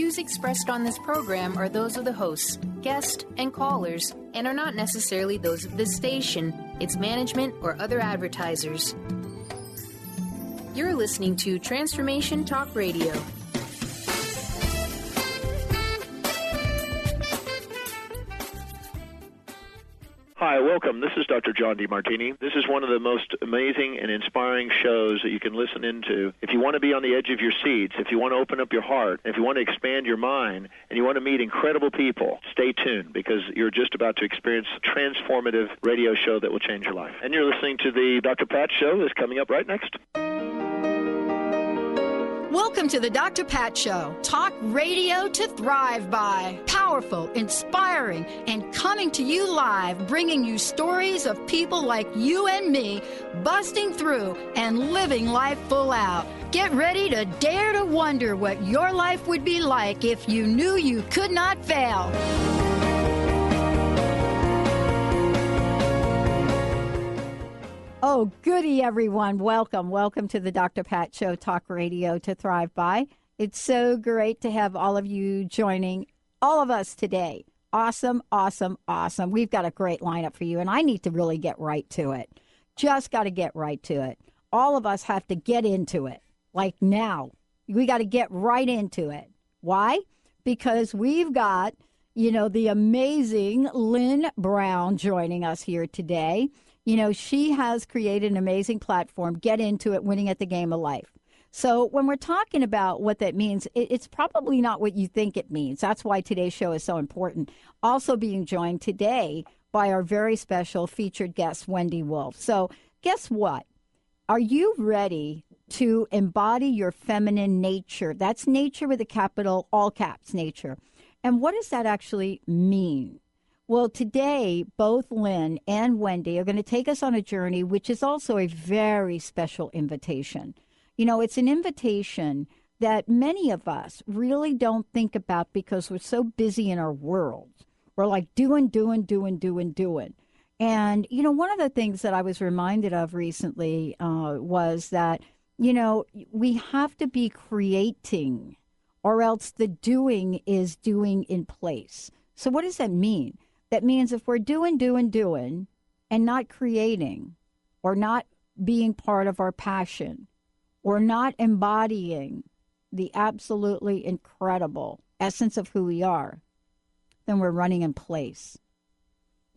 views expressed on this program are those of the hosts, guests, and callers, and are not necessarily those of this station, its management, or other advertisers. You're listening to Transformation Talk Radio. Hi, welcome. This is Dr. John DeMartini. This is one of the most amazing and inspiring shows that you can listen into. If you want to be on the edge of your seats, if you want to open up your heart, if you want to expand your mind, and you want to meet incredible people, stay tuned because you're just about to experience a transformative radio show that will change your life. And you're listening to the Dr. Pat Show that's coming up right next. Welcome to the Dr. Pat Show. Talk radio to thrive by. Powerful, inspiring, and coming to you live, bringing you stories of people like you and me, busting through and living life full out. Get ready to dare to wonder what your life would be like if you knew you could not fail. Oh, goody, everyone. Welcome to the Dr. Pat Show, Talk Radio to Thrive By. It's so great to have all of you joining all of us today. Awesome. We've got a great lineup for you, and I need to really get right to it. Just got to get right to it. All of us have to get into it, like now. We got to get right into it. Why? Because we've got, the amazing Lynn Brown joining us here today. She has created an amazing platform, Get Into It, Winning at the Game of Life. So when we're talking about what that means, it's probably not what you think it means. That's why today's show is so important. Also being joined today by our very special featured guest, Wendy Wolf. So guess what? Are you ready to embody your feminine nature? That's nature with a capital, all caps, nature. And what does that actually mean? Well, today, both Lynn and Wendy are going to take us on a journey, which is also a very special invitation. It's an invitation that many of us really don't think about because we're so busy in our world. We're like doing. And, one of the things that I was reminded of recently was that, we have to be creating or else the doing is doing in place. So what does that mean? That means if we're doing and not creating or not being part of our passion or not embodying the absolutely incredible essence of who we are, then we're running in place.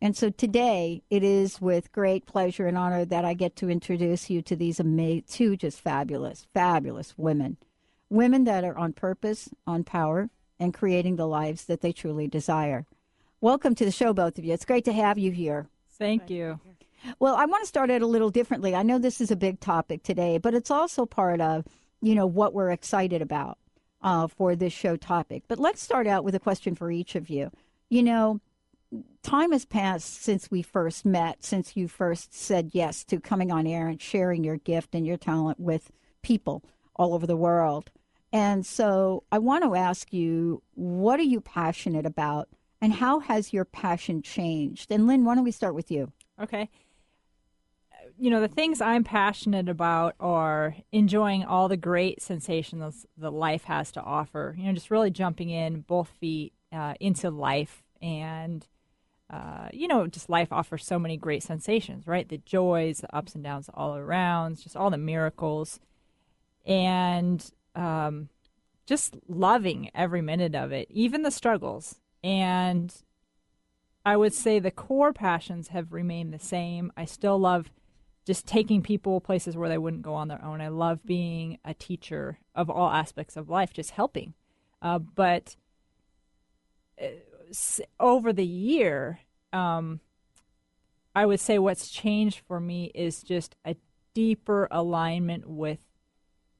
And so today it is with great pleasure and honor that I get to introduce you to these two just fabulous women. Women that are on purpose, on power, and creating the lives that they truly desire. Welcome to the show, both of you. It's great to have you here. Thank you. Well, I want to start it a little differently. I know this is a big topic today, but it's also part of, what we're excited about for this show topic. But let's start out with a question for each of you. Time has passed since we first met, since you first said yes to coming on air and sharing your gift and your talent with people all over the world. And so I want to ask you, what are you passionate about? And how has your passion changed? And Lynn, why don't we start with you? Okay. The things I'm passionate about are enjoying all the great sensations that life has to offer. Just really jumping in both feet into life. And, just life offers so many great sensations, right? The joys, the ups and downs all around, just all the miracles. And just loving every minute of it, even the struggles. And I would say the core passions have remained the same. I still love just taking people places where they wouldn't go on their own. I love being a teacher of all aspects of life, just helping. But over the year, I would say what's changed for me is just a deeper alignment with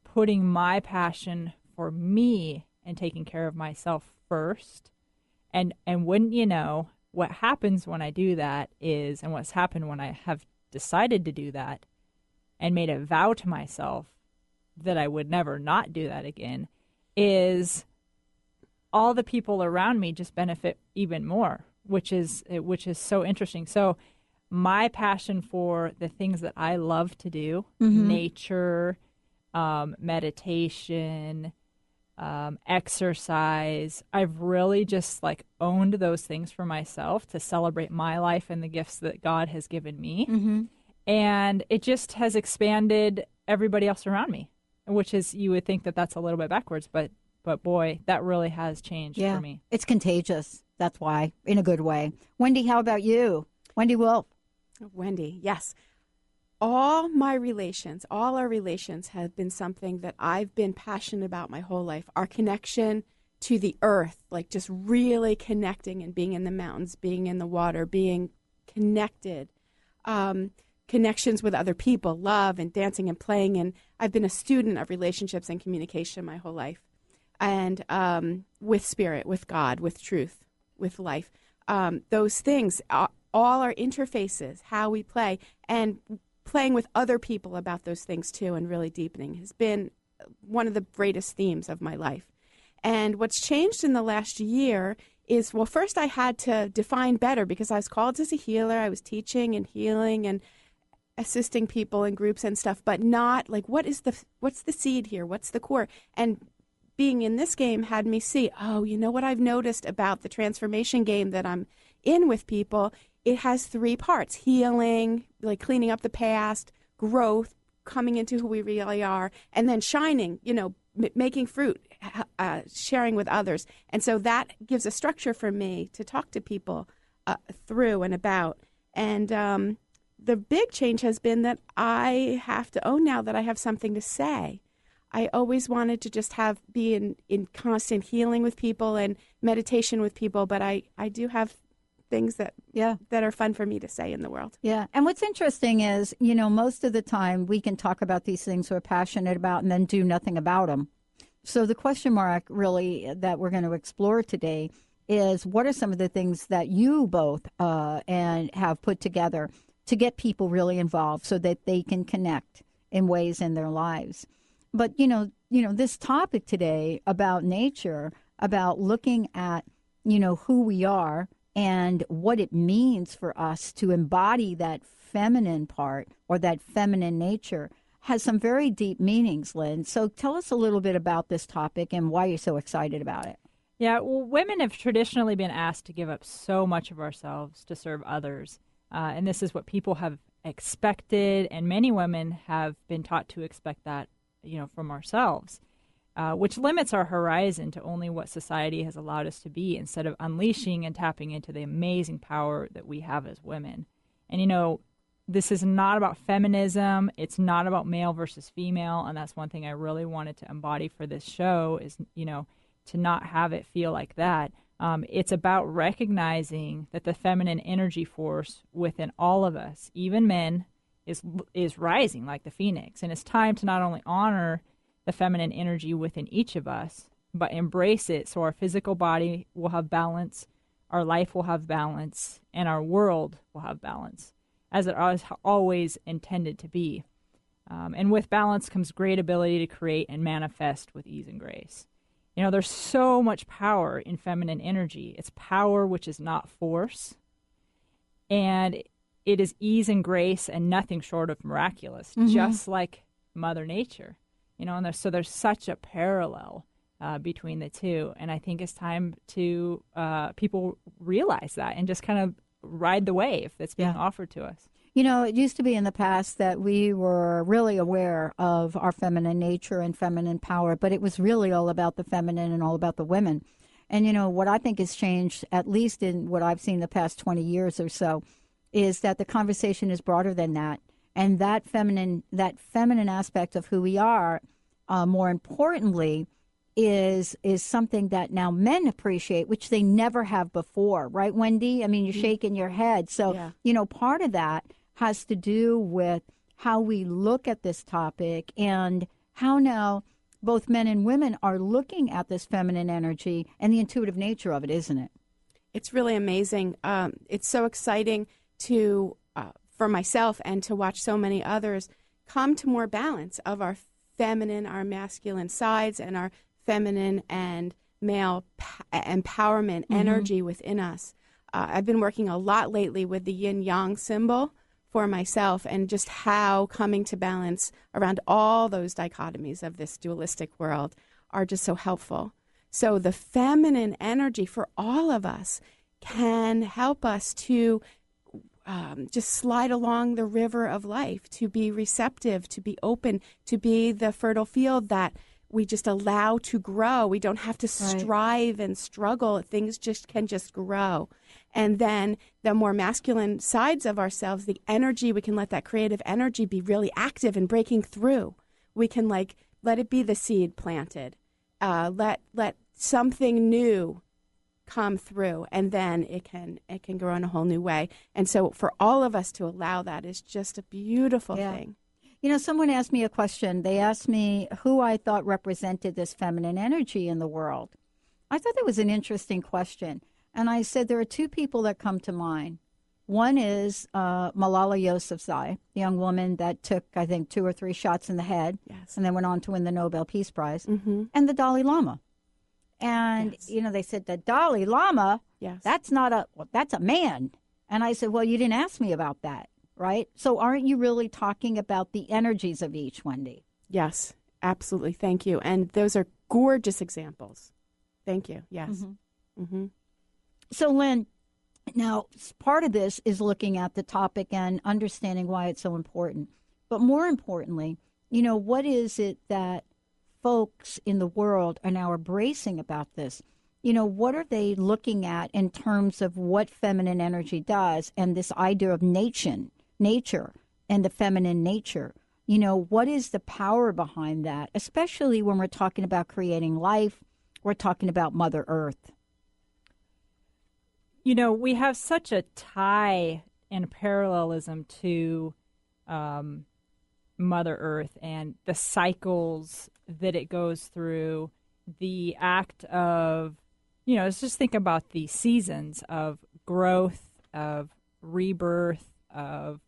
putting my passion for me and taking care of myself first. And wouldn't you know, what happens when I do that is, and what's happened when I have decided to do that and made a vow to myself that I would never not do that again, is all the people around me just benefit even more, which is so interesting. So my passion for the things that I love to do, nature, meditation, exercise. I've really just like owned those things for myself to celebrate my life and the gifts that God has given me. Mm-hmm. And it just has expanded everybody else around me, which is, you would think that that's a little bit backwards, but boy, that really has changed for me. It's contagious. That's why, in a good way. Wendy, how about you? Wendy Wolf. Wendy, yes. All our relations have been something that I've been passionate about my whole life. Our connection to the earth, like just really connecting and being in the mountains, being in the water, being connected. Connections with other people, love and dancing and playing. And I've been a student of relationships and communication my whole life. And with spirit, with God, with truth, with life. Those things, all our interfaces, how we play, and playing with other people about those things too, and really deepening has been one of the greatest themes of my life. And what's changed in the last year is, well, first I had to define better because I was called as a healer. I was teaching and healing and assisting people in groups and stuff, but not like, what's the seed here? What's the core? And being in this game had me see, oh, you know what I've noticed about the transformation game that I'm in with people? It has 3 parts: healing, like cleaning up the past, growth, coming into who we really are, and then shining, making fruit, sharing with others. And so that gives a structure for me to talk to people through and about. And the big change has been that I have to own now that I have something to say. I always wanted to just be in constant healing with people and meditation with people, but I do have things that are fun for me to say in the world. Yeah. And what's interesting is, most of the time we can talk about these things we're passionate about and then do nothing about them. So the question mark really that we're going to explore today is, what are some of the things that you both and have put together to get people really involved so that they can connect in ways in their lives? But, this topic today about nature, about looking at, who we are and what it means for us to embody that feminine part or that feminine nature, has some very deep meanings, Lynn. So tell us a little bit about this topic and why you're so excited about it. Yeah, well, women have traditionally been asked to give up so much of ourselves to serve others. And this is what people have expected, and many women have been taught to expect that, from ourselves, which limits our horizon to only what society has allowed us to be, instead of unleashing and tapping into the amazing power that we have as women. And, this is not about feminism. It's not about male versus female. And that's one thing I really wanted to embody for this show is, to not have it feel like that. It's about recognizing that the feminine energy force within all of us, even men, is rising like the phoenix. And it's time to not only honor the feminine energy within each of us, but embrace it so our physical body will have balance, our life will have balance, and our world will have balance, as it was always intended to be. And with balance comes great ability to create and manifest with ease and grace. There's so much power in feminine energy. It's power which is not force. And it is ease and grace and nothing short of miraculous, just like Mother Nature. And there's such a parallel between the two. And I think it's time to people realize that and just kind of ride the wave that's being offered to us. It used to be in the past that we were really aware of our feminine nature and feminine power, but it was really all about the feminine and all about the women. And, what I think has changed, at least in what I've seen the past 20 years or so, is that the conversation is broader than that. And that feminine aspect of who we are, more importantly, is something that now men appreciate, which they never have before. Right, Wendy? I mean, you're shaking your head. So, part of that has to do with how we look at this topic and how now both men and women are looking at this feminine energy and the intuitive nature of it, isn't it? It's really amazing. It's so exciting to for myself and to watch so many others come to more balance of our feminine, our masculine sides, and our feminine and male empowerment energy within us. I've been working a lot lately with the yin-yang symbol for myself, and just how coming to balance around all those dichotomies of this dualistic world are just so helpful. So the feminine energy for all of us can help us to just slide along the river of life, to be receptive, to be open, to be the fertile field that we just allow to grow. We don't have to strive and struggle. Things can just grow. And then the more masculine sides of ourselves, the energy, we can let that creative energy be really active and breaking through. We can let it be the seed planted. Let something new come through, and then it can grow in a whole new way. And so for all of us to allow that is just a beautiful thing. You know, someone asked me a question. They asked me who I thought represented this feminine energy in the world. I thought that was an interesting question. And I said there are two people that come to mind. One is Malala Yousafzai, the young woman that took, I think, 2 or 3 shots in the head and then went on to win the Nobel Peace Prize, and the Dalai Lama. And, they said, the Dalai Lama, that's a man. And I said, well, you didn't ask me about that. Right? So aren't you really talking about the energies of each, Wendy? Yes, absolutely. Thank you. And those are gorgeous examples. Thank you. Yes. So, Lynn, now part of this is looking at the topic and understanding why it's so important. But more importantly, what is it that folks in the world are now embracing about this? What are they looking at in terms of what feminine energy does and this idea of nature and the feminine nature? What is the power behind that, especially when we're talking about creating life, we're talking about Mother Earth? We have such a tie and parallelism to Mother Earth and the cycles that it goes through, the act of, let's just think about the seasons of growth, of rebirth, of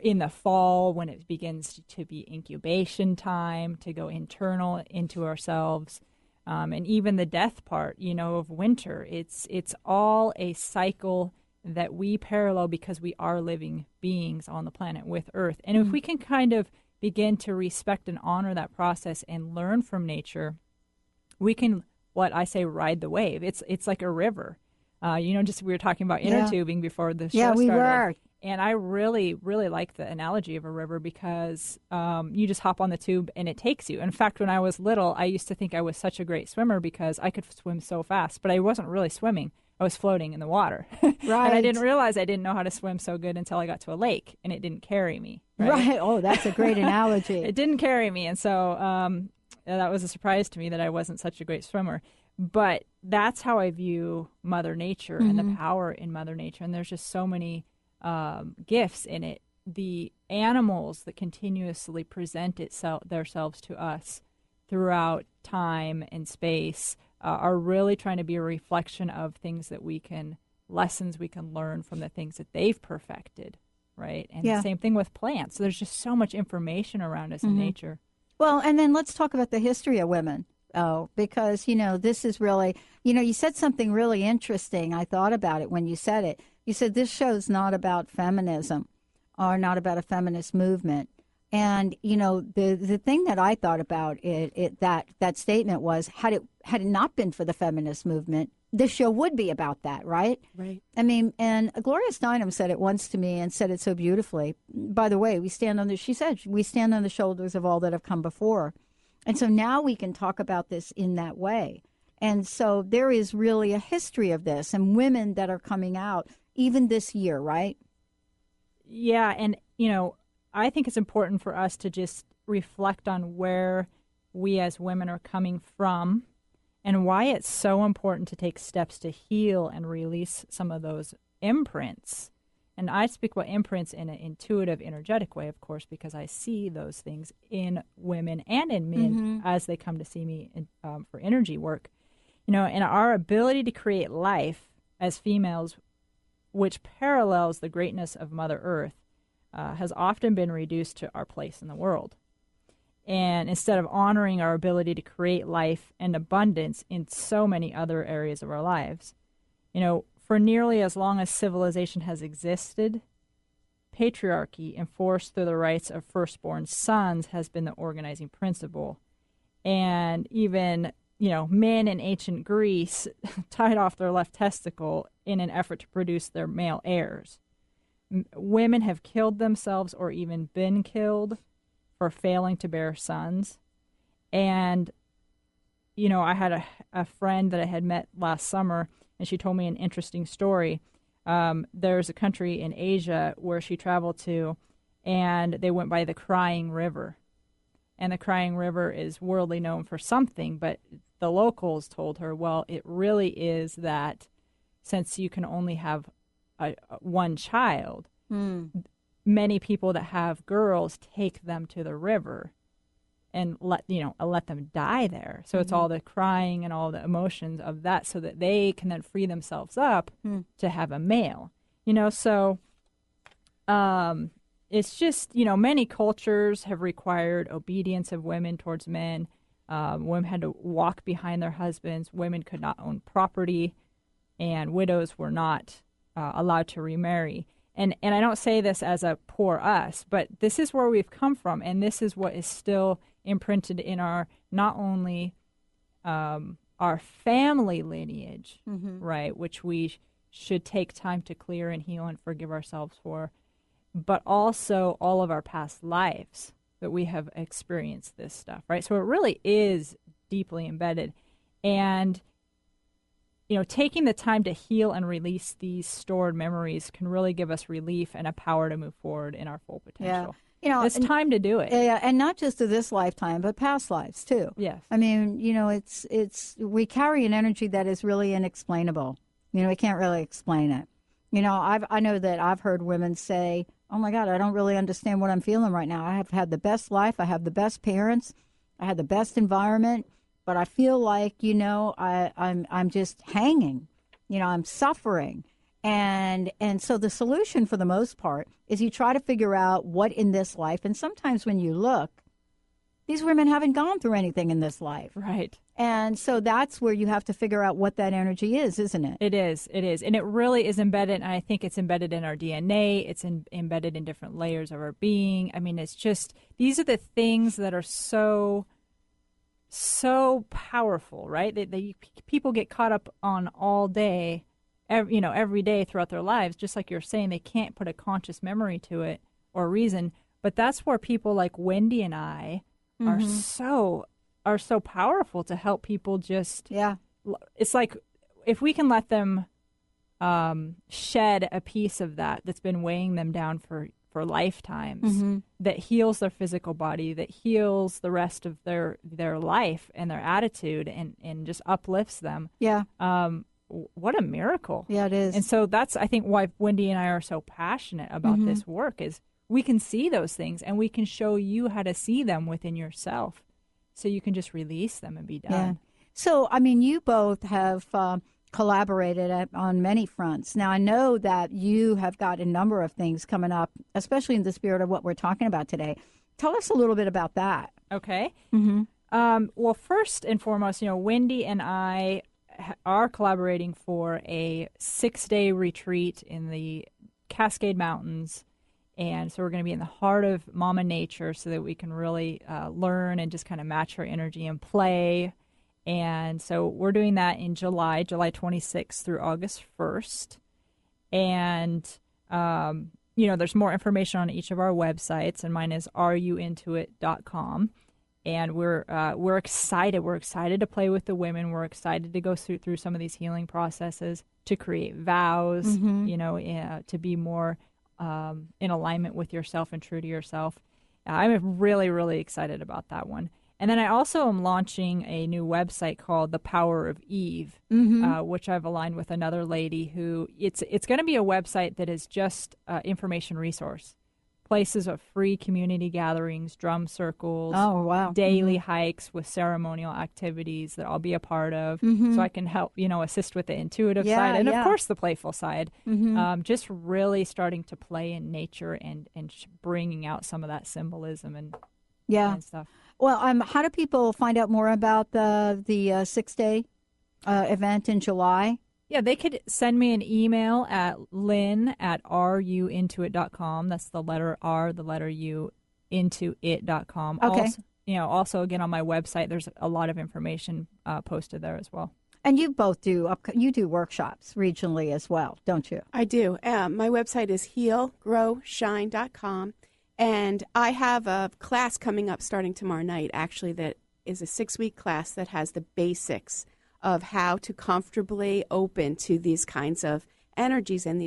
in the fall when it begins to be incubation time, to go internal into ourselves, and even the death part, of winter. It's all a cycle that we parallel because we are living beings on the planet with Earth. And if we can kind of begin to respect and honor that process and learn from nature, we can, what I say, ride the wave. It's like a river. We were talking about inner tubing before the show started. Yeah, we were. And I really, really like the analogy of a river because you just hop on the tube and it takes you. In fact, when I was little, I used to think I was such a great swimmer because I could swim so fast, but I wasn't really swimming. I was floating in the water. Right. And I didn't realize I didn't know how to swim so good until I got to a lake and it didn't carry me. Right. Oh, that's a great analogy. It didn't carry me. And so that was a surprise to me that I wasn't such a great swimmer. But that's how I view Mother Nature and the power in Mother Nature. And there's just so many gifts in it. The animals that continuously present themselves to us throughout time and space are really trying to be a reflection of things that lessons we can learn from the things that they've perfected, right? And the same thing with plants. So there's just so much information around us in nature. Well, and then let's talk about the history of women. Because, this is really, you said something really interesting. I thought about it when you said it. You said this show's not about feminism or not about a feminist movement. And, the thing that I thought about that statement was had it not been for the feminist movement, this show would be about that, right? Right. I mean, and Gloria Steinem said it once to me and said it so beautifully. By the way, we stand on the shoulders of all that have come before. And so now we can talk about this in that way. And so there is really a history of this and women that are coming out even this year, right? Yeah. And, I think it's important for us to just reflect on where we as women are coming from and why it's so important to take steps to heal and release some of those imprints. And I speak about imprints in an intuitive, energetic way, of course, because I see those things in women and in men as they come to see me for energy work. And our ability to create life as females, which parallels the greatness of Mother Earth, has often been reduced to our place in the world. And instead of honoring our ability to create life and abundance in so many other areas of our lives, for nearly as long as civilization has existed, patriarchy enforced through the rights of firstborn sons has been the organizing principle. And even, men in ancient Greece tied off their left testicle in an effort to produce their male heirs. Women have killed themselves or even been killed for failing to bear sons. And, I had a friend that I had met last summer, and she told me an interesting story. There's a country in Asia where she traveled to, and they went by the Crying River. And the Crying River is worldly known for something, but the locals told her, well, it really is that since you can only have one child, many people that have girls take them to the river and let them die there. So it's all the crying and all the emotions of that, so that they can then free themselves up to have a male. So it's just, many cultures have required obedience of women towards men. Women had to walk behind their husbands. Women could not own property, and widows were not allowed to remarry. And I don't say this as a poor us, but this is where we've come from, and this is what is still imprinted in our, not only our family lineage, right, which we should take time to clear and heal and forgive ourselves for, but also all of our past lives that we have experienced this stuff, right? So it really is deeply embedded. And, taking the time to heal and release these stored memories can really give us relief and a power to move forward in our full potential. Yeah. It's time to do it. Yeah, and not just to this lifetime, but past lives too. Yes. I mean, it's we carry an energy that is really inexplainable. We can't really explain it. I know that I've heard women say, "Oh my God, I don't really understand what I'm feeling right now. I have had the best life. I have the best parents. I had the best environment, but I feel like, I'm just hanging. I'm suffering." And so the solution for the most part is you try to figure out what in this life, and sometimes when you look, these women haven't gone through anything in this life. Right. And so that's where you have to figure out what that energy is, isn't it? It is. And it really is embedded, and I think it's embedded in our DNA. It's embedded in different layers of our being. I mean, it's just, these are the things that are so powerful, right? People get caught up on all day, every day throughout their lives, just like you're saying. They can't put a conscious memory to it or reason. But that's where people like Wendy and I are so powerful to help people just. Yeah. It's like if we can let them shed a piece of that's been weighing them down for lifetimes, that heals their physical body, that heals the rest of their life and their attitude, and just uplifts them. Yeah. What a miracle. Yeah, it is. And so that's, I think, why Wendy and I are so passionate about this work, is we can see those things and we can show you how to see them within yourself, so you can just release them and be done. Yeah. So, I mean, you both have collaborated on many fronts. Now, I know that you have got a number of things coming up, especially in the spirit of what we're talking about today. Tell us a little bit about that. Okay. Well, first and foremost, Wendy and I are collaborating for a 6-day retreat in the Cascade Mountains. And so we're going to be in the heart of Mama Nature, so that we can really learn and just kind of match her energy and play. And so we're doing that in July 26th through August 1st. And, there's more information on each of our websites, and mine is ruintoit.com. And we're excited. We're excited to play with the women. We're excited to go through some of these healing processes, to create vows, to be more in alignment with yourself and true to yourself. I'm really, really excited about that one. And then I also am launching a new website called The Power of Eve, which I've aligned with another lady who, it's going to be a website that is just information resource. Places of free community gatherings, drum circles, daily hikes with ceremonial activities that I'll be a part of, so I can help, assist with the intuitive side and, of course, the playful side. Just really starting to play in nature and bringing out some of that symbolism and stuff. Well, how do people find out more about the 6-day event in July? Yeah, they could send me an email at lynn@ruintoit.com. That's the letter R, the letter U, intoit.com. Okay. Also, also again on my website, there's a lot of information posted there as well. And you both do workshops regionally as well, don't you? I do. My website is healgrowshine.com, and I have a class coming up starting tomorrow night, actually, that is a 6-week class that has the basics of how to comfortably open to these kinds of energies and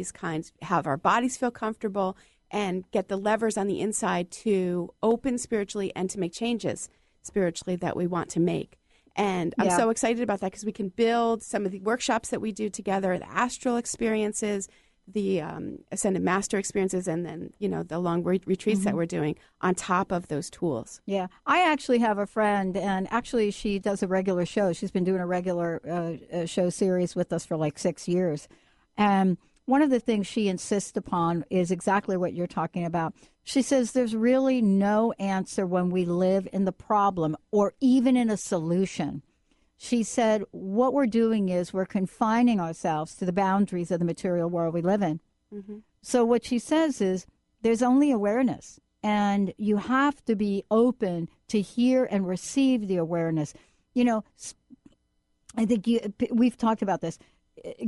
have our bodies feel comfortable and get the levers on the inside to open spiritually and to make changes spiritually that we want to make. And I'm so excited about that because we can build some of the workshops that we do together, the astral experiences, the Ascended Master experiences, and then, the long retreats that we're doing on top of those tools. Yeah. I actually have a friend, and actually she does a regular show. She's been doing a regular show series with us for like 6 years. And one of the things she insists upon is exactly what you're talking about. She says there's really no answer when we live in the problem or even in a solution. She said what we're doing is we're confining ourselves to the boundaries of the material world we live in. Mm-hmm. So what she says is there's only awareness, and you have to be open to hear and receive the awareness. I think we've talked about this.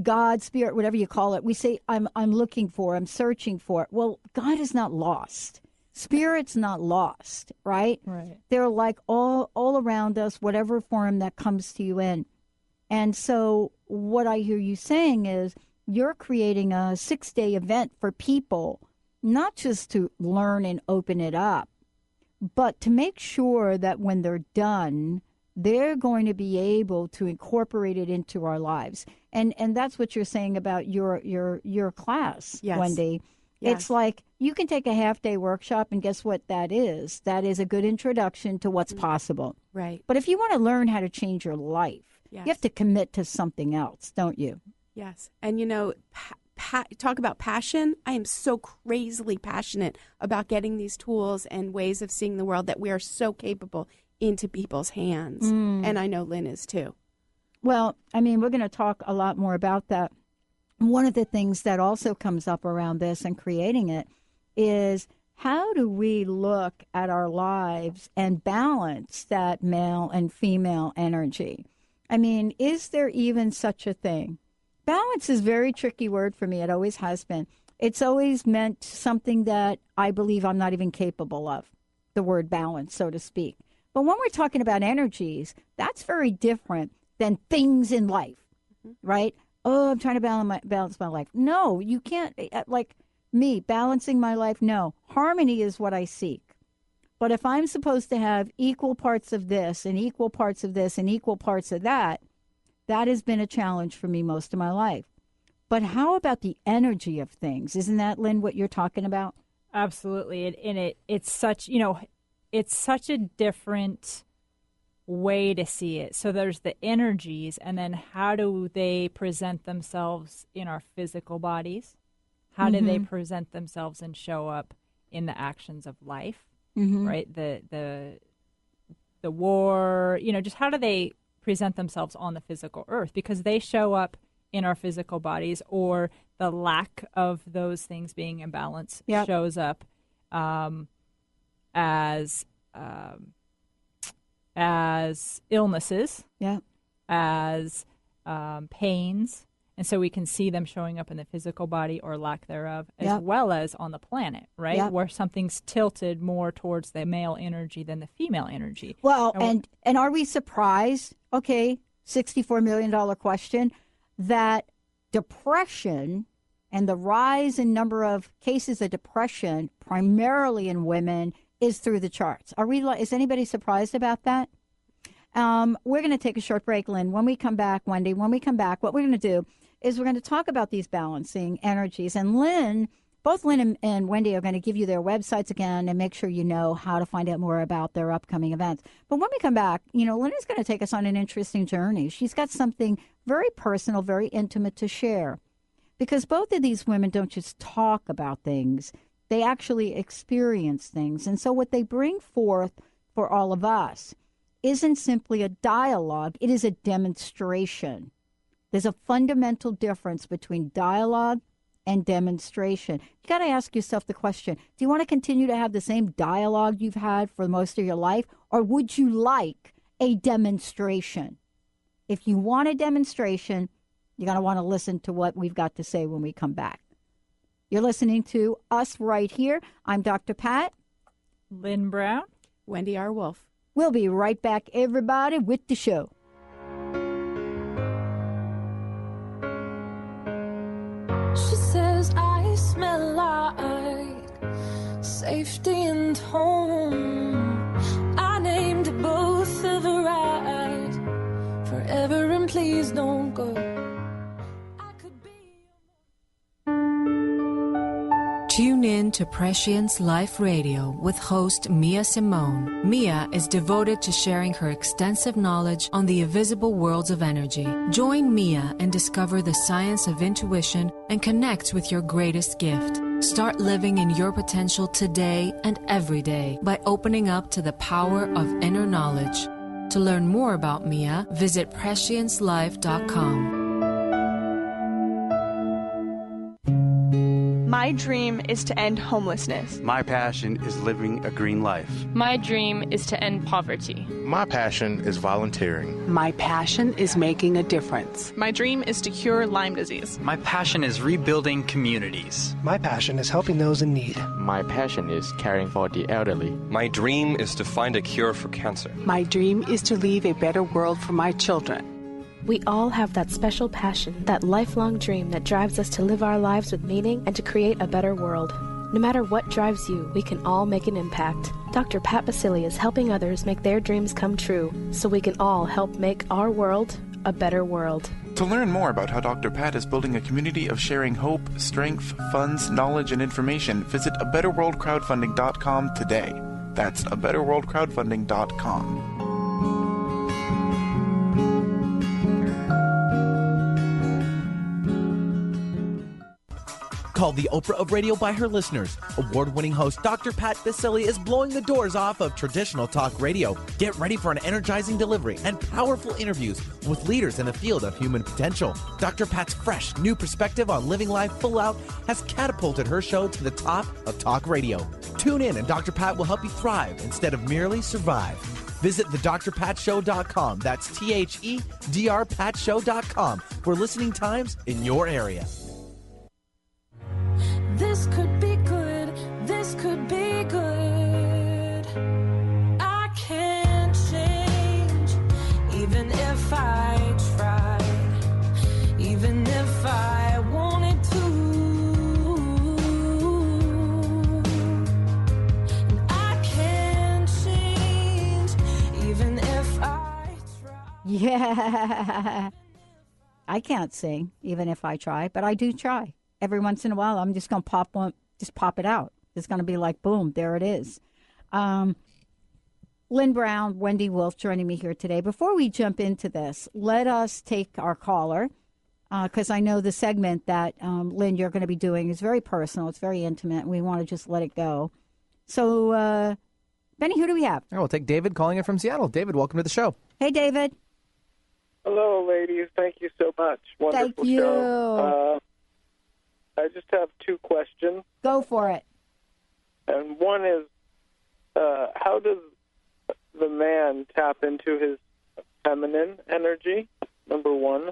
God, spirit, whatever you call it, we say, I'm looking for, I'm searching for. Well, God is not lost. Spirit's not lost, right? Right. They're like all around us, whatever form that comes to you in. And so what I hear you saying is you're creating a 6-day event for people, not just to learn and open it up, but to make sure that when they're done, they're going to be able to incorporate it into our lives. And that's what you're saying about your class, yes. Wendy. Yes. It's like you can take a half-day workshop, and guess what that is? That is a good introduction to what's possible. Right. But if you want to learn how to change your life, yes. you have to commit to something else, don't you? Yes. And, talk about passion. I am so crazily passionate about getting these tools and ways of seeing the world that we are so capable into people's hands. And I know Lynn is too. Well, we're going to talk a lot more about that. One of the things that also comes up around this and creating it is how do we look at our lives and balance that male and female energy? Is there even such a thing? Balance is a very tricky word for me. It always has been. It's always meant something that I believe I'm not even capable of, the word balance, so to speak. But when we're talking about energies, that's very different than things in life, right? Oh, I'm trying to balance my life. No, you can't. Like me, balancing my life, no. Harmony is what I seek. But if I'm supposed to have equal parts of this and equal parts of this and equal parts of that, that has been a challenge for me most of my life. But how about the energy of things? Isn't that, Lynn, what you're talking about? Absolutely. It's such, it's such a different way to see it. So there's the energies, and then how do they present themselves in our physical bodies? How do they present themselves and show up in the actions of life? Right? The war, just how do they present themselves on the physical earth? Because they show up in our physical bodies, or the lack of those things being in balance shows up as illnesses, as pains. And so we can see them showing up in the physical body or lack thereof, as well as on the planet, right? Where something's tilted more towards the male energy than the female energy. Well, and are we surprised, okay, $64 million question, that depression and the rise in number of cases of depression, primarily in women, is through the charts? Is anybody surprised about that? We're going to take a short break, Lynn. When we come back, Wendy, what we're going to do is we're going to talk about these balancing energies. And Lynn, both Lynn and Wendy are going to give you their websites again and make sure you know how to find out more about their upcoming events. But when we come back, Lynn is going to take us on an interesting journey. She's got something very personal, very intimate to share. Because both of these women don't just talk about things. They actually experience things. And so what they bring forth for all of us isn't simply a dialogue. It is a demonstration. There's a fundamental difference between dialogue and demonstration. You got to ask yourself the question, do you want to continue to have the same dialogue you've had for most of your life, or would you like a demonstration? If you want a demonstration, you're going to want to listen to what we've got to say when we come back. You're listening to us right here. I'm Dr. Pat. Lynn Brown. Wendy R. Wolf. We'll be right back, everybody, with the show. She says I smell like safety and home. I named both of the right forever, and please don't go. I could be. Tune in to Prescience Life Radio with host Mia Simone. Mia is devoted to sharing her extensive knowledge on the invisible worlds of energy. Join Mia and discover the science of intuition and connect with your greatest gift. Start living in your potential today and every day by opening up to the power of inner knowledge. To learn more about Mia, visit presciencelife.com. My dream is to end homelessness. My passion is living a green life. My dream is to end poverty. My passion is volunteering. My passion is making a difference. My dream is to cure Lyme disease. My passion is rebuilding communities. My passion is helping those in need. My passion is caring for the elderly. My dream is to find a cure for cancer. My dream is to leave a better world for my children. We all have that special passion, that lifelong dream that drives us to live our lives with meaning and to create a better world. No matter what drives you, we can all make an impact. Dr. Pat Baccili is helping others make their dreams come true, so we can all help make our world a better world. To learn more about how Dr. Pat is building a community of sharing hope, strength, funds, knowledge, and information, visit abetterworldcrowdfunding.com today. That's abetterworldcrowdfunding.com. Called the Oprah of radio by her listeners, award-winning host Dr. Pat Baccili is blowing the doors off of traditional talk radio. Get ready for an energizing delivery and powerful interviews with leaders in the field of human potential. Dr. Pat's fresh, new perspective on living life full out has catapulted her show to the top of talk radio. Tune in and Dr. Pat will help you thrive instead of merely survive. Visit thedrpatshow.com. That's THEDRPatshow.com for listening times in your area. This could be good, this could be good. I can't change, even if I tried, even if I wanted to. And I can't change, even if I try. Yeah. I can't sing, even if I try, but I do try. Every once in a while, I'm just going to pop it out. It's going to be like, boom, there it is. Lynn Brown, Wendy Wolf joining me here today. Before we jump into this, let us take our caller, because I know the segment that, Lynn, you're going to be doing is very personal. It's very intimate, and we want to just let it go. So, Benny, who do we have? Oh, we'll take David calling in from Seattle. David, welcome to the show. Hey, David. Hello, ladies. Thank you so much. Wonderful Thank you. show. I just have two questions. Go for it. And one is, how does the man tap into his feminine energy? Number one.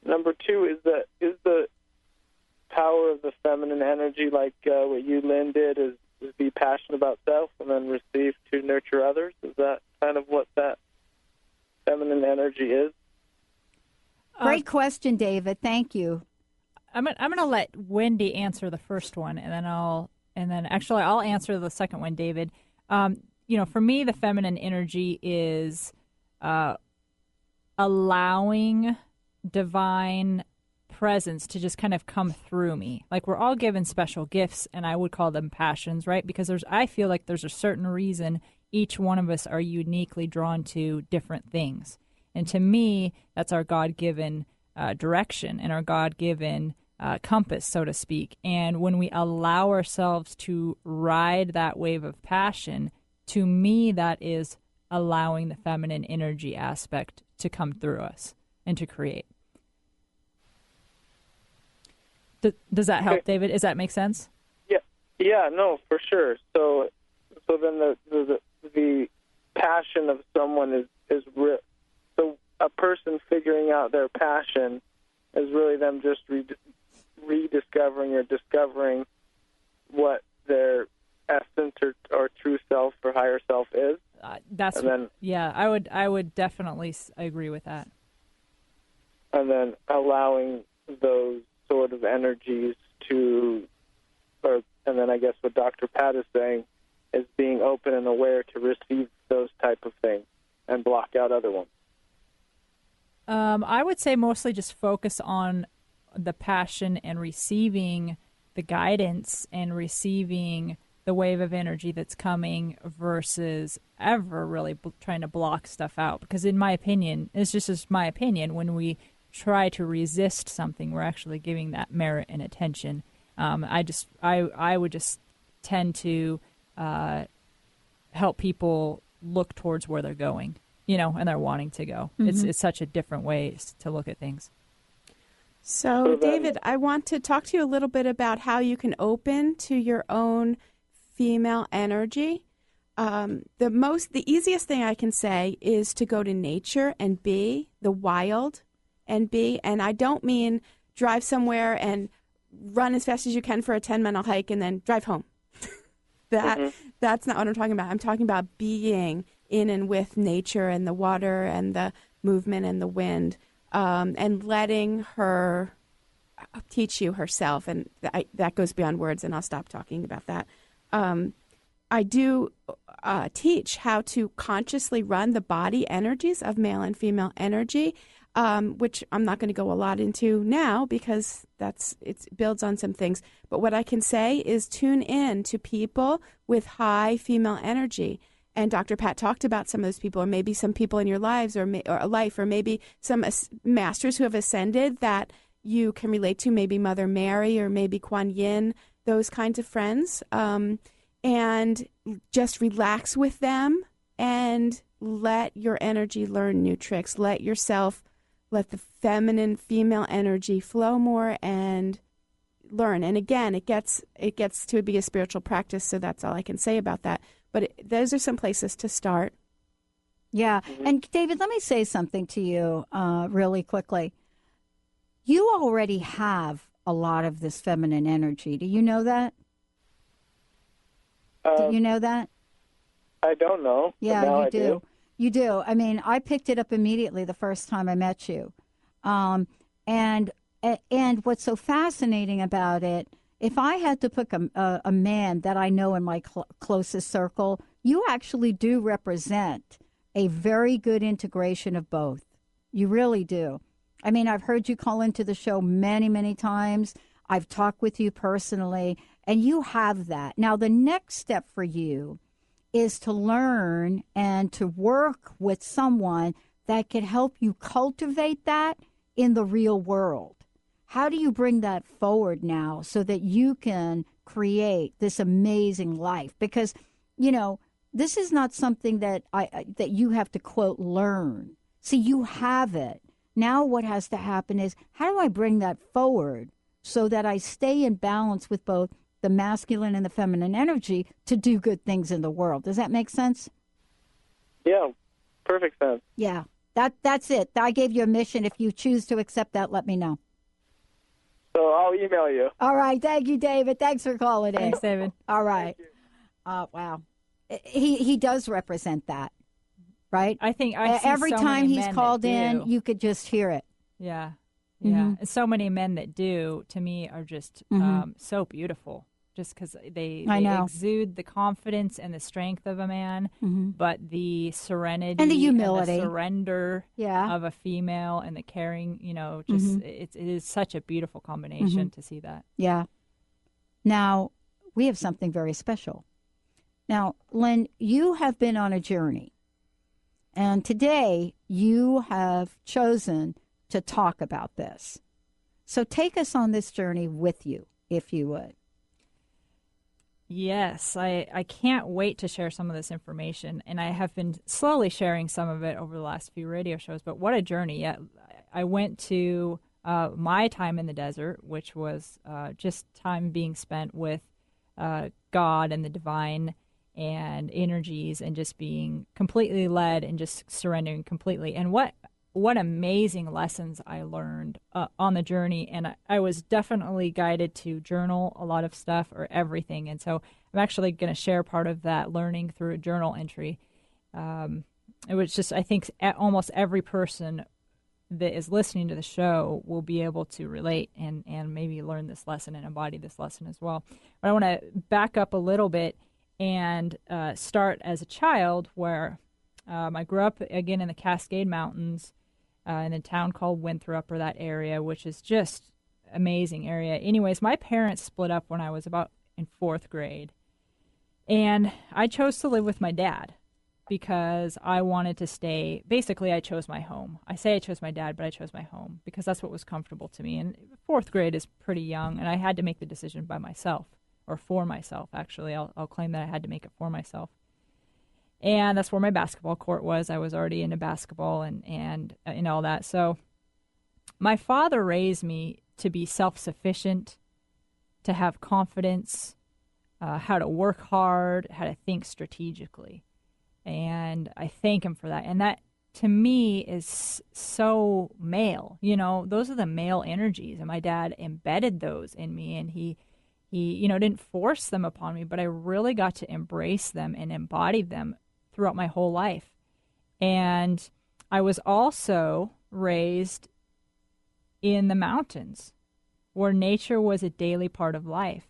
Number two is the power of the feminine energy, like what you, Lynn, did, is be passionate about self and then receive to nurture others? Is that kind of what that feminine energy is? Great question, David. Thank you. I'm going to let Wendy answer the first one, and then I'll answer the second one, David. For me, the feminine energy is allowing divine presence to just kind of come through me. Like, we're all given special gifts, and I would call them passions, right? Because I feel like there's a certain reason each one of us are uniquely drawn to different things. And to me, that's our God-given direction and our God-given compass, so to speak. And when we allow ourselves to ride that wave of passion, to me, that is allowing the feminine energy aspect to come through us and to create. Does that help, David? Does that make sense? Yeah, no, for sure. So then the passion of someone is real. So a person figuring out their passion is really them just rediscovering or discovering what their essence or true self or higher self is. I would definitely agree with that. And then allowing those sort of energies and then I guess what Dr. Pat is saying is being open and aware to receive those type of things and block out other ones. I would say mostly just focus on the passion and receiving the guidance and receiving the wave of energy that's coming versus ever really trying to block stuff out. Because in my opinion, it's just my opinion, when we try to resist something, we're actually giving that merit and attention. I would just tend to help people look towards where they're going, and they're wanting to go. Mm-hmm. It's such a different way to look at things. So, David, I want to talk to you a little bit about how you can open to your own female energy. The easiest thing I can say is to go to nature and be the wild and be, and I don't mean drive somewhere and run as fast as you can for a 10-mile hike and then drive home. That's not what I'm talking about. I'm talking about being in and with nature and the water and the movement and the wind, and letting her teach you herself. And that goes beyond words, and I'll stop talking about that. I do teach how to consciously run the body energies of male and female energy, which I'm not going to go a lot into now because it builds on some things. But what I can say is tune in to people with high female energy. And Dr. Pat talked about some of those people, or maybe some people in your lives or life, or maybe some masters who have ascended that you can relate to, maybe Mother Mary or maybe Kuan Yin, those kinds of friends. And just relax with them and let your energy learn new tricks. Let the feminine female energy flow more and learn. And again, it gets to be a spiritual practice, so that's all I can say about that. But those are some places to start. Yeah. And David, let me say something to you really quickly. You already have a lot of this feminine energy. Do you know that? Do you know that? I don't know. Yeah, you do. You do. I mean, I picked it up immediately the first time I met you. And what's so fascinating about it, if I had to pick a man that I know in my closest circle, you actually do represent a very good integration of both. You really do. I mean, I've heard you call into the show many, many times. I've talked with you personally, and you have that. Now, the next step for you is to learn and to work with someone that can help you cultivate that in the real world. How do you bring that forward now so that you can create this amazing life? Because, this is not something that that you have to, quote, learn. See, you have it. Now what has to happen is, how do I bring that forward so that I stay in balance with both the masculine and the feminine energy to do good things in the world? Does that make sense? Yeah, perfect sense. Yeah, that's it. I gave you a mission. If you choose to accept that, let me know. So I'll email you. All right. Thank you, David. Thanks for calling in. Thanks, David. All right. Wow. He does represent that, right? I think every time he's called in, you could just hear it. Yeah. Yeah. Mm-hmm. So many men that do, to me, are just so beautiful. Just because they exude the confidence and the strength of a man, but the serenity and the humility, and the surrender of a female, and the caring. It is such a beautiful combination to see that. Yeah. Now we have something very special. Now, Lynn, you have been on a journey, and today you have chosen to talk about this. So take us on this journey with you, if you would. Yes, I can't wait to share some of this information, and I have been slowly sharing some of it over the last few radio shows, but what a journey. I went to my time in the desert, which was just time being spent with God and the divine and energies and just being completely led and just surrendering completely. And what amazing lessons I learned on the journey. And I was definitely guided to journal a lot of stuff or everything. And so I'm actually going to share part of that learning through a journal entry. It was just, I think almost every person that is listening to the show will be able to relate and maybe learn this lesson and embody this lesson as well. But I want to back up a little bit and start as a child where I grew up, again, in the Cascade Mountains in a town called Winthrop, or that area, which is just amazing area. Anyways, my parents split up when I was about in 4th grade, and I chose to live with my dad because I wanted to stay. Basically, I chose my home. I say I chose my dad, but I chose my home because that's what was comfortable to me. And 4th grade is pretty young, and I had to make the decision by myself, or for myself, actually. I'll claim that I had to make it for myself. And that's where my basketball court was. I was already into basketball and all that. So my father raised me to be self-sufficient, to have confidence, how to work hard, how to think strategically. And I thank him for that. And that, to me, is so male. You know, those are the male energies. And my dad embedded those in me. And he didn't force them upon me, but I really got to embrace them and embody them throughout my whole life. And I was also raised in the mountains where nature was a daily part of life.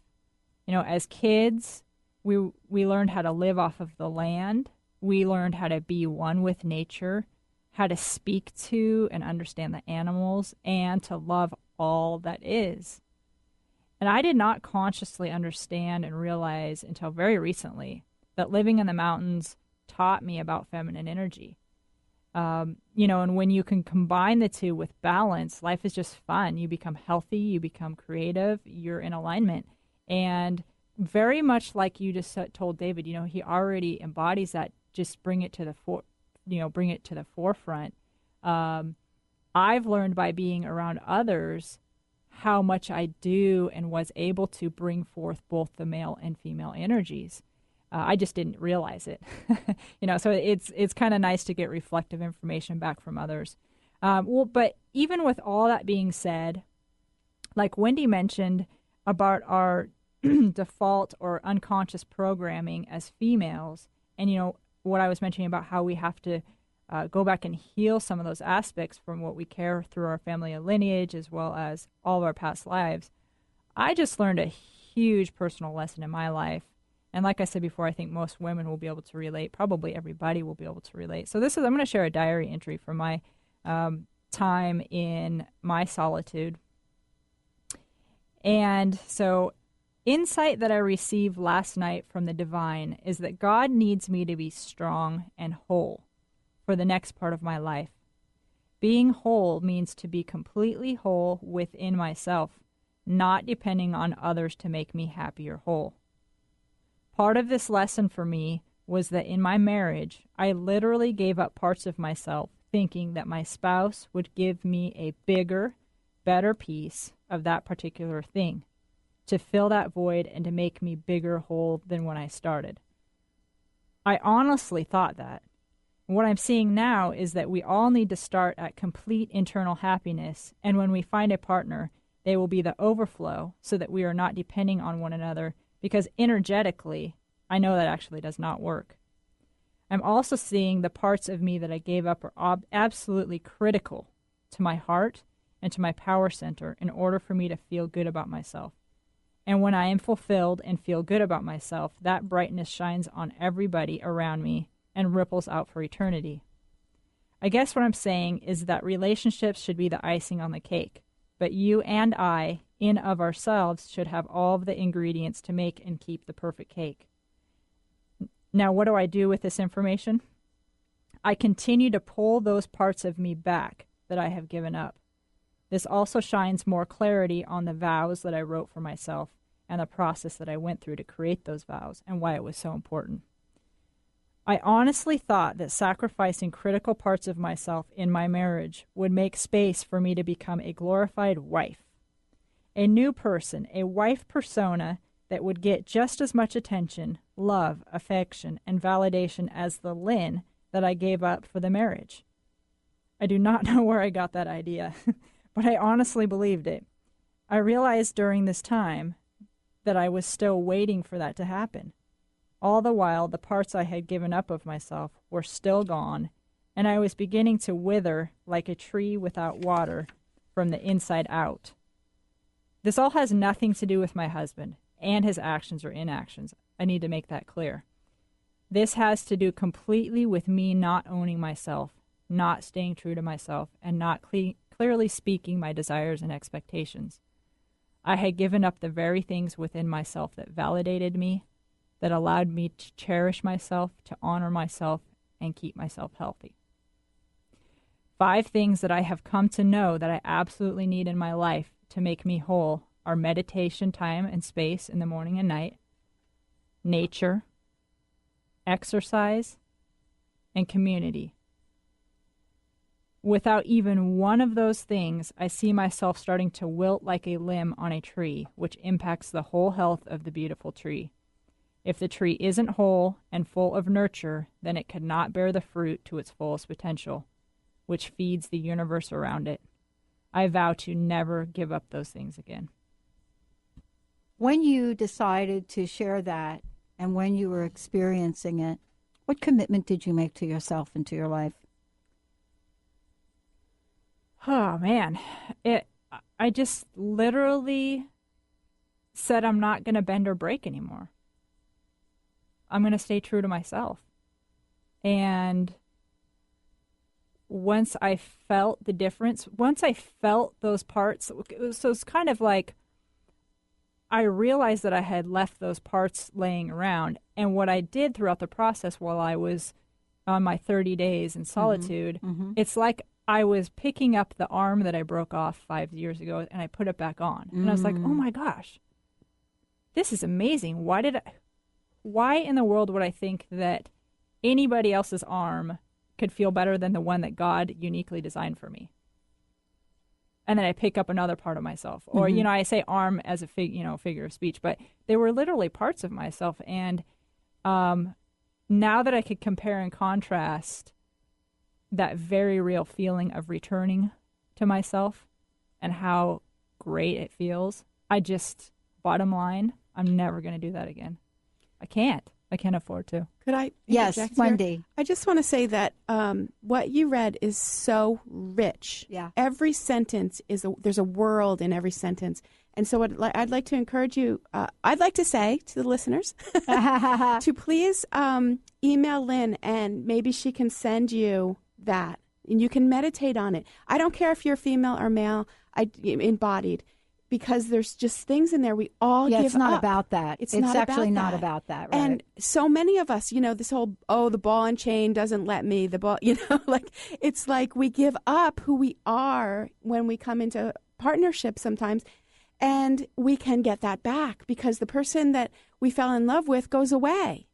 You know, as kids, we learned how to live off of the land. We learned how to be one with nature, how to speak to and understand the animals, and to love all that is. And I did not consciously understand and realize until very recently that living in the mountains taught me about feminine energy. And when you can combine the two with balance, life is just fun. You become healthy, you become creative, you're in alignment. And very much like you just told David, he already embodies that. Just bring it to the forefront. I've learned by being around others how much I do and was able to bring forth both the male and female energies. I just didn't realize it. So it's kind of nice to get reflective information back from others. But even with all that being said, like Wendy mentioned about our default or unconscious programming as females, and what I was mentioning about how we have to go back and heal some of those aspects from what we care through our family and lineage, as well as all of our past lives. I just learned a huge personal lesson in my life. And like I said before, I think most women will be able to relate. Probably everybody will be able to relate. So I'm going to share a diary entry from my time in my solitude. And so insight that I received last night from the divine is that God needs me to be strong and whole for the next part of my life. Being whole means to be completely whole within myself, not depending on others to make me happy or whole. Part of this lesson for me was that in my marriage, I literally gave up parts of myself thinking that my spouse would give me a bigger, better piece of that particular thing to fill that void and to make me bigger whole than when I started. I honestly thought that. What I'm seeing now is that we all need to start at complete internal happiness, and when we find a partner, they will be the overflow so that we are not depending on one another, because energetically, I know that actually does not work. I'm also seeing the parts of me that I gave up are absolutely critical to my heart and to my power center in order for me to feel good about myself. And when I am fulfilled and feel good about myself, that brightness shines on everybody around me and ripples out for eternity. I guess what I'm saying is that relationships should be the icing on the cake, but you and I, in of ourselves, should have all of the ingredients to make and keep the perfect cake. Now, what do I do with this information? I continue to pull those parts of me back that I have given up. This also shines more clarity on the vows that I wrote for myself and the process that I went through to create those vows and why it was so important. I honestly thought that sacrificing critical parts of myself in my marriage would make space for me to become a glorified wife. A new person, a wife persona that would get just as much attention, love, affection, and validation as the Lynn that I gave up for the marriage. I do not know where I got that idea, but I honestly believed it. I realized during this time that I was still waiting for that to happen. All the while, the parts I had given up of myself were still gone, and I was beginning to wither like a tree without water from the inside out. This all has nothing to do with my husband and his actions or inactions. I need to make that clear. This has to do completely with me not owning myself, not staying true to myself, and not clearly speaking my desires and expectations. I had given up the very things within myself that validated me, that allowed me to cherish myself, to honor myself, and keep myself healthy. 5 things that I have come to know that I absolutely need in my life to make me whole are meditation time and space in the morning and night, nature, exercise, and community. Without even one of those things, I see myself starting to wilt like a limb on a tree, which impacts the whole health of the beautiful tree. If the tree isn't whole and full of nurture, then it cannot bear the fruit to its fullest potential, which feeds the universe around it. I vow to never give up those things again. When you decided to share that and when you were experiencing it, what commitment did you make to yourself and to your life? Oh, man. I just literally said I'm not going to bend or break anymore. I'm going to stay true to myself. And once I felt the difference, once I felt those parts, so it's kind of like I realized that I had left those parts laying around. And what I did throughout the process while I was on my 30 days in solitude, it's like I was picking up the arm that I broke off 5 years ago and I put it back on. And I was like, oh my gosh, this is amazing. Why in the world would I think that anybody else's arm could feel better than the one that God uniquely designed for me? And then I pick up another part of myself. Or, I say arm as a figure of speech, but they were literally parts of myself. And now that I could compare and contrast that very real feeling of returning to myself and how great it feels, bottom line, I'm never going to do that again. I can't afford to. Could I? Yes, Wendy. I just want to say that what you read is so rich. Yeah. Every sentence there's a world in every sentence. And so what I'd like to encourage you, I'd like to say to the listeners to please email Lynn and maybe she can send you that and you can meditate on it. I don't care if you're female or male, embodied. Because there's just things in there we all give up. It's not about that. It's actually not about that, right? And so many of us, this whole, the ball and chain doesn't let me, it's like we give up who we are when we come into partnership sometimes, and we can get that back because the person that we fell in love with goes away.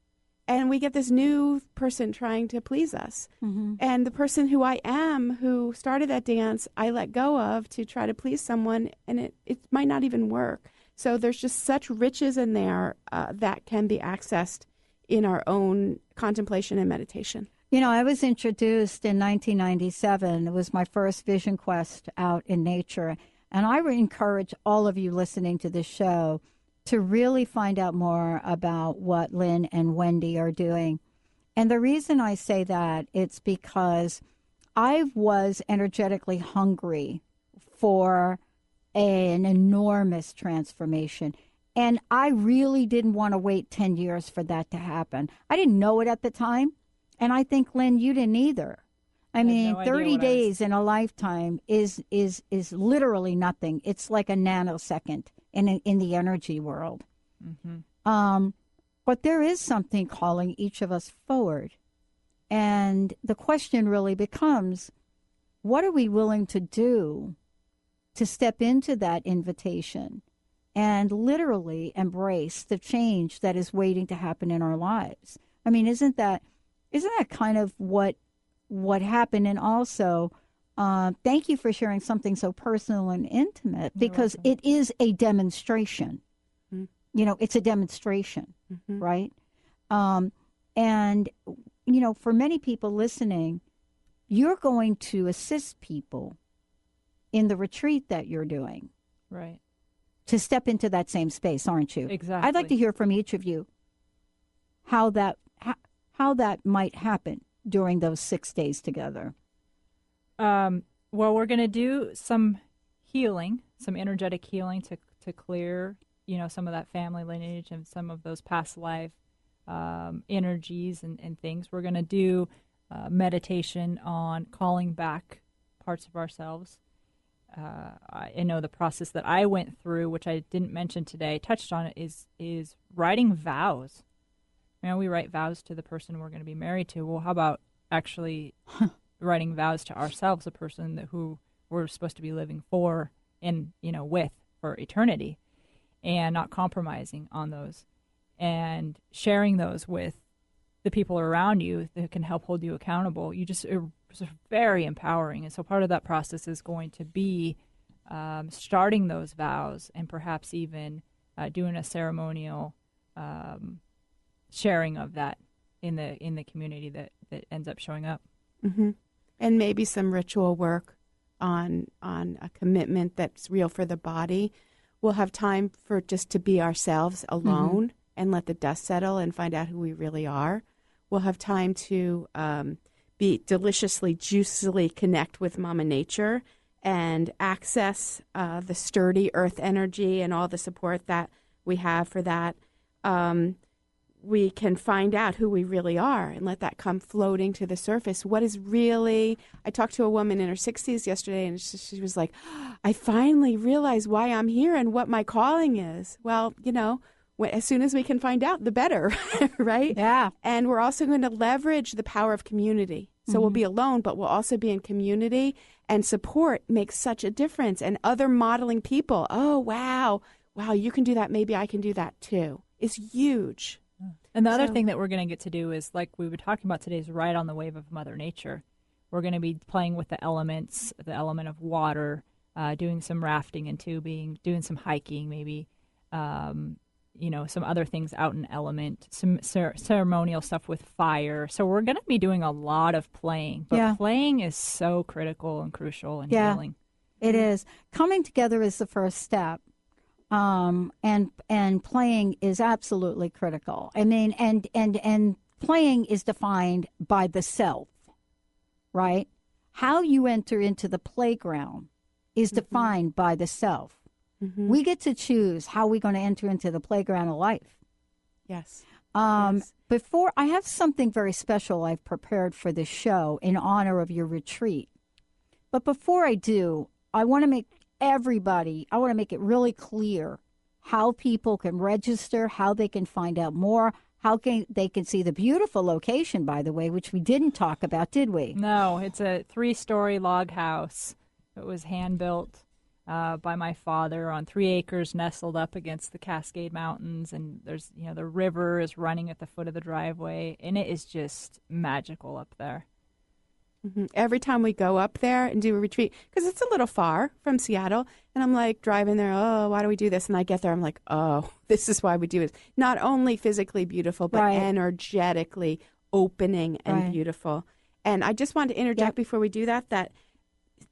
And we get this new person trying to please us. And the person who I am, who started that dance, I let go of to try to please someone, and it might not even work. So there's just such riches in there that can be accessed in our own contemplation and meditation. I was introduced in 1997. It was my first vision quest out in nature. And I would encourage all of you listening to this show to really find out more about what Lynn and Wendy are doing. And the reason I say that, it's because I was energetically hungry for an enormous transformation. And I really didn't want to wait 10 years for that to happen. I didn't know it at the time. And I think, Lynn, you didn't either. I mean, 30 days in a lifetime is literally nothing. It's like a nanosecond in the energy world. But there is something calling each of us forward. And the question really becomes, what are we willing to do to step into that invitation and literally embrace the change that is waiting to happen in our lives? I mean, isn't that Isn't that kind of what happened? And also, thank you for sharing something so personal and intimate, because it is a demonstration. Mm-hmm. It's a demonstration, mm-hmm. right? And, for many people listening, you're going to assist people in the retreat that you're doing. Right. To step into that same space, aren't you? Exactly. I'd like to hear from each of you how that might happen during those 6 days together. Well, we're going to do some healing, some energetic healing to clear, some of that family lineage and some of those past life energies and things. We're going to do meditation on calling back parts of ourselves. I know the process that I went through, which I didn't mention today, touched on it, is writing vows. We write vows to the person we're going to be married to. Well, how about actually writing vows to ourselves, the person who we're supposed to be living for and, with for eternity, and not compromising on those, and sharing those with the people around you that can help hold you accountable. It's very empowering. And so part of that process is going to be starting those vows and perhaps even doing a ceremonial sharing of that in the community that ends up showing up. Mm-hmm. And maybe some ritual work on a commitment that's real for the body. We'll have time for just to be ourselves alone, mm-hmm. and let the dust settle and find out who we really are. We'll have time to be deliciously, juicily connect with Mama Nature and access the sturdy earth energy and all the support that we have for that. We can find out who we really are and let that come floating to the surface. What is really... I talked to a woman in her 60s yesterday, and she was like, I finally realized why I'm here and what my calling is. Well, as soon as we can find out, the better, right? Yeah. And we're also going to leverage the power of community. So mm-hmm. we'll be alone, but we'll also be in community, and support makes such a difference. And other modeling people, oh, wow, you can do that. Maybe I can do that too. It's huge. And the other thing that we're going to get to do is, like we were talking about today, is ride on the wave of Mother Nature. We're going to be playing with the elements, the element of water, doing some rafting and tubing, doing some hiking, maybe, some other things out in element, some ceremonial stuff with fire. So we're going to be doing a lot of playing. But playing is so critical and crucial in healing. It is. Coming together is the first step. And playing is absolutely critical. I mean, and playing is defined by the self, right? How you enter into the playground is mm-hmm. defined by the self. Mm-hmm. We get to choose how we're going to enter into the playground of life. Yes. Before, I have something very special I've prepared for this show in honor of your retreat. But before I do, I want to make it really clear how people can register, how they can find out more, they can see the beautiful location, by the way, which we didn't talk about, did we? No, it's a 3-story log house. It was hand-built by my father on 3 acres nestled up against the Cascade Mountains, and there's, the river is running at the foot of the driveway, and it is just magical up there. Mm-hmm. Every time we go up there and do a retreat, because it's a little far from Seattle, and I'm like driving there, oh, why do we do this? And I get there, I'm like, oh, this is why we do it. Not only physically beautiful, but energetically opening and beautiful. And I just wanted to interject before we do that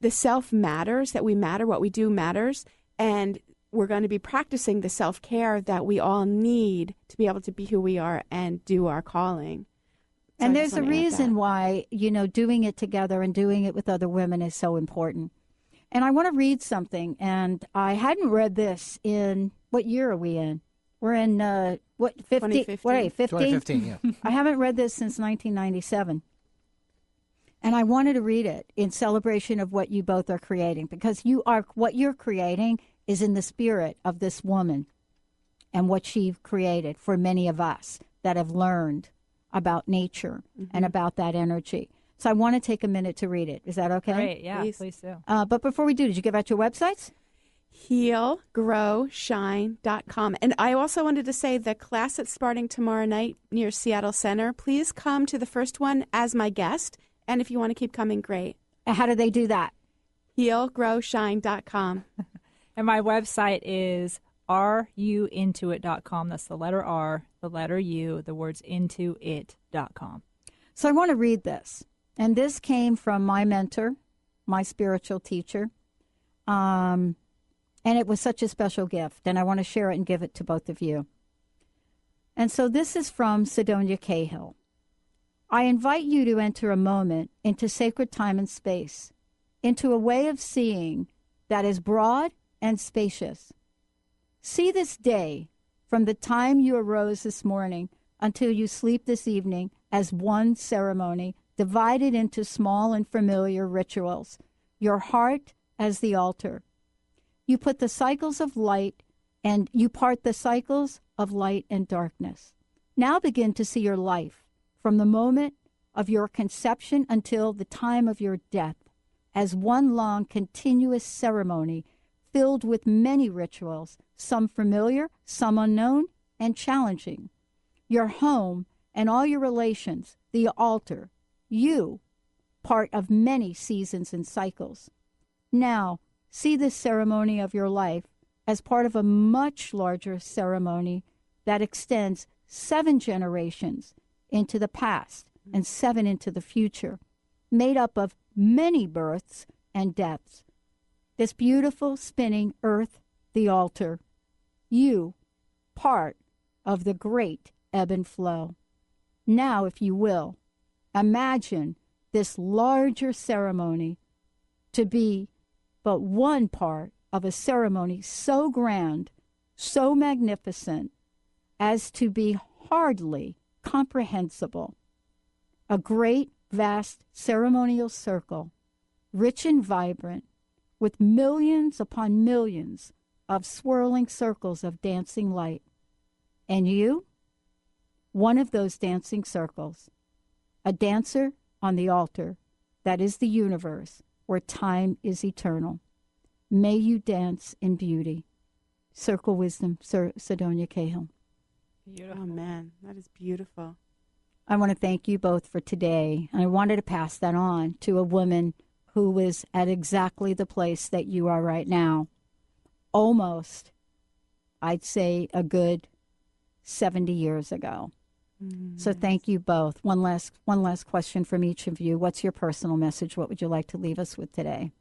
the self matters, that we matter, what we do matters, and we're going to be practicing the self-care that we all need to be able to be who we are and do our calling. So and there's a reason why, doing it together and doing it with other women is so important. And I want to read something, and I hadn't read this in, what year are we in? We're in, 2015. 2015, yeah. I haven't read this since 1997. And I wanted to read it in celebration of what you both are creating, because what you're creating is in the spirit of this woman and what she created for many of us that have learned about nature and about that energy. So I want to take a minute to read it. Is that okay? Great, yeah, please do. But before we do, did you give out your websites? healgrowshine.com. And I also wanted to say the class that's starting tomorrow night near Seattle Center, please come to the first one as my guest. And if you want to keep coming, great. How do they do that? healgrowshine.com. And my website is ruintoit.com. That's the letter R, the letter U, the words intoit.com. So I want to read this. And this came from my mentor, my spiritual teacher. And it was such a special gift. And I want to share it and give it to both of you. And so this is from Sidonia Cahill. I invite you to enter a moment into sacred time and space, into a way of seeing that is broad and spacious. See this day, from the time you arose this morning until you sleep this evening, as one ceremony divided into small and familiar rituals, your heart as the altar. You put the cycles of light and you part the cycles of light and darkness. Now begin to see your life from the moment of your conception until the time of your death as one long continuous ceremony filled with many rituals, some familiar, some unknown, and challenging. Your home and all your relations, the altar, you, part of many seasons and cycles. Now, see this ceremony of your life as part of a much larger ceremony that extends 7 generations into the past and 7 into the future, made up of many births and deaths. This beautiful spinning earth, the altar, you, part of the great ebb and flow. Now, if you will, imagine this larger ceremony to be but one part of a ceremony so grand, so magnificent, as to be hardly comprehensible. A great, vast ceremonial circle, rich and vibrant, with millions upon millions of swirling circles of dancing light. And you, one of those dancing circles, a dancer on the altar that is the universe, where time is eternal. May you dance in beauty. Circle Wisdom, Sidonia Cahill. Beautiful. Oh, man, that is beautiful. I want to thank you both for today. I wanted to pass that on to a woman who was at exactly the place that you are right now. Almost, I'd say, a good 70 years ago. So thank you both. One last question from each of you. What's your personal message? What would you like to leave us with today?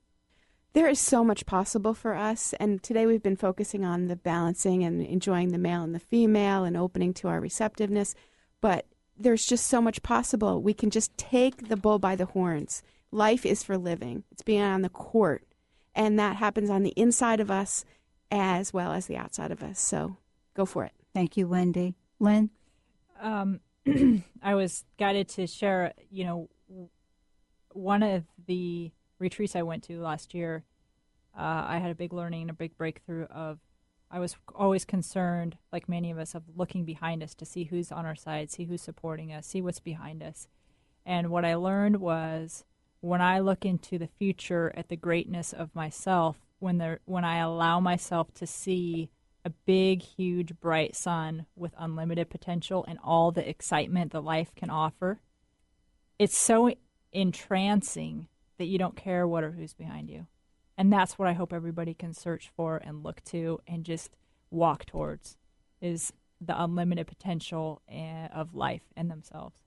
There is so much possible for us, and today we've been focusing on the balancing and enjoying the male and the female and opening to our receptiveness, but there's just so much possible. We can just take the bull by the horns. Life is for living. It's being on the court, and that happens on the inside of us as well as the outside of us, so go for it. Thank you, Wendy. Lynn? I was guided to share, one of the retreats I went to last year, I had a big learning and a big breakthrough of, I was always concerned, like many of us, of looking behind us to see who's on our side, see who's supporting us, see what's behind us. And what I learned was when I look into the future at the greatness of myself, when I allow myself to see a big, huge, bright sun with unlimited potential and all the excitement that life can offer, it's so entrancing that you don't care what or who's behind you. And that's what I hope everybody can search for and look to and just walk towards, is the unlimited potential of life and themselves.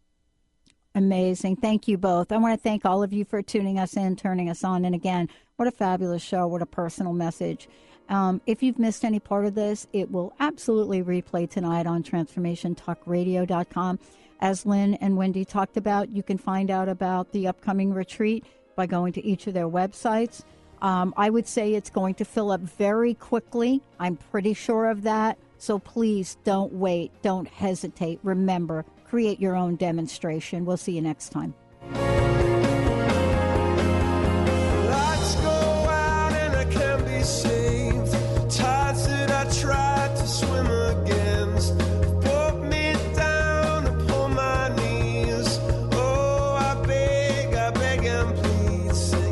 Amazing. Thank you both. I want to thank all of you for tuning us in, turning us on. And again, what a fabulous show. What a personal message. If you've missed any part of this, it will absolutely replay tonight on TransformationTalkRadio.com. As Lynn and Wendy talked about, you can find out about the upcoming retreat by going to each of their websites. I would say it's going to fill up very quickly. I'm pretty sure of that. So please don't wait. Don't hesitate. Remember, create your own demonstration. We'll see you next time. Lights go out and I can't be saved. Tides that I tried to swim against brought me down upon my knees. Oh, I beg and plead, say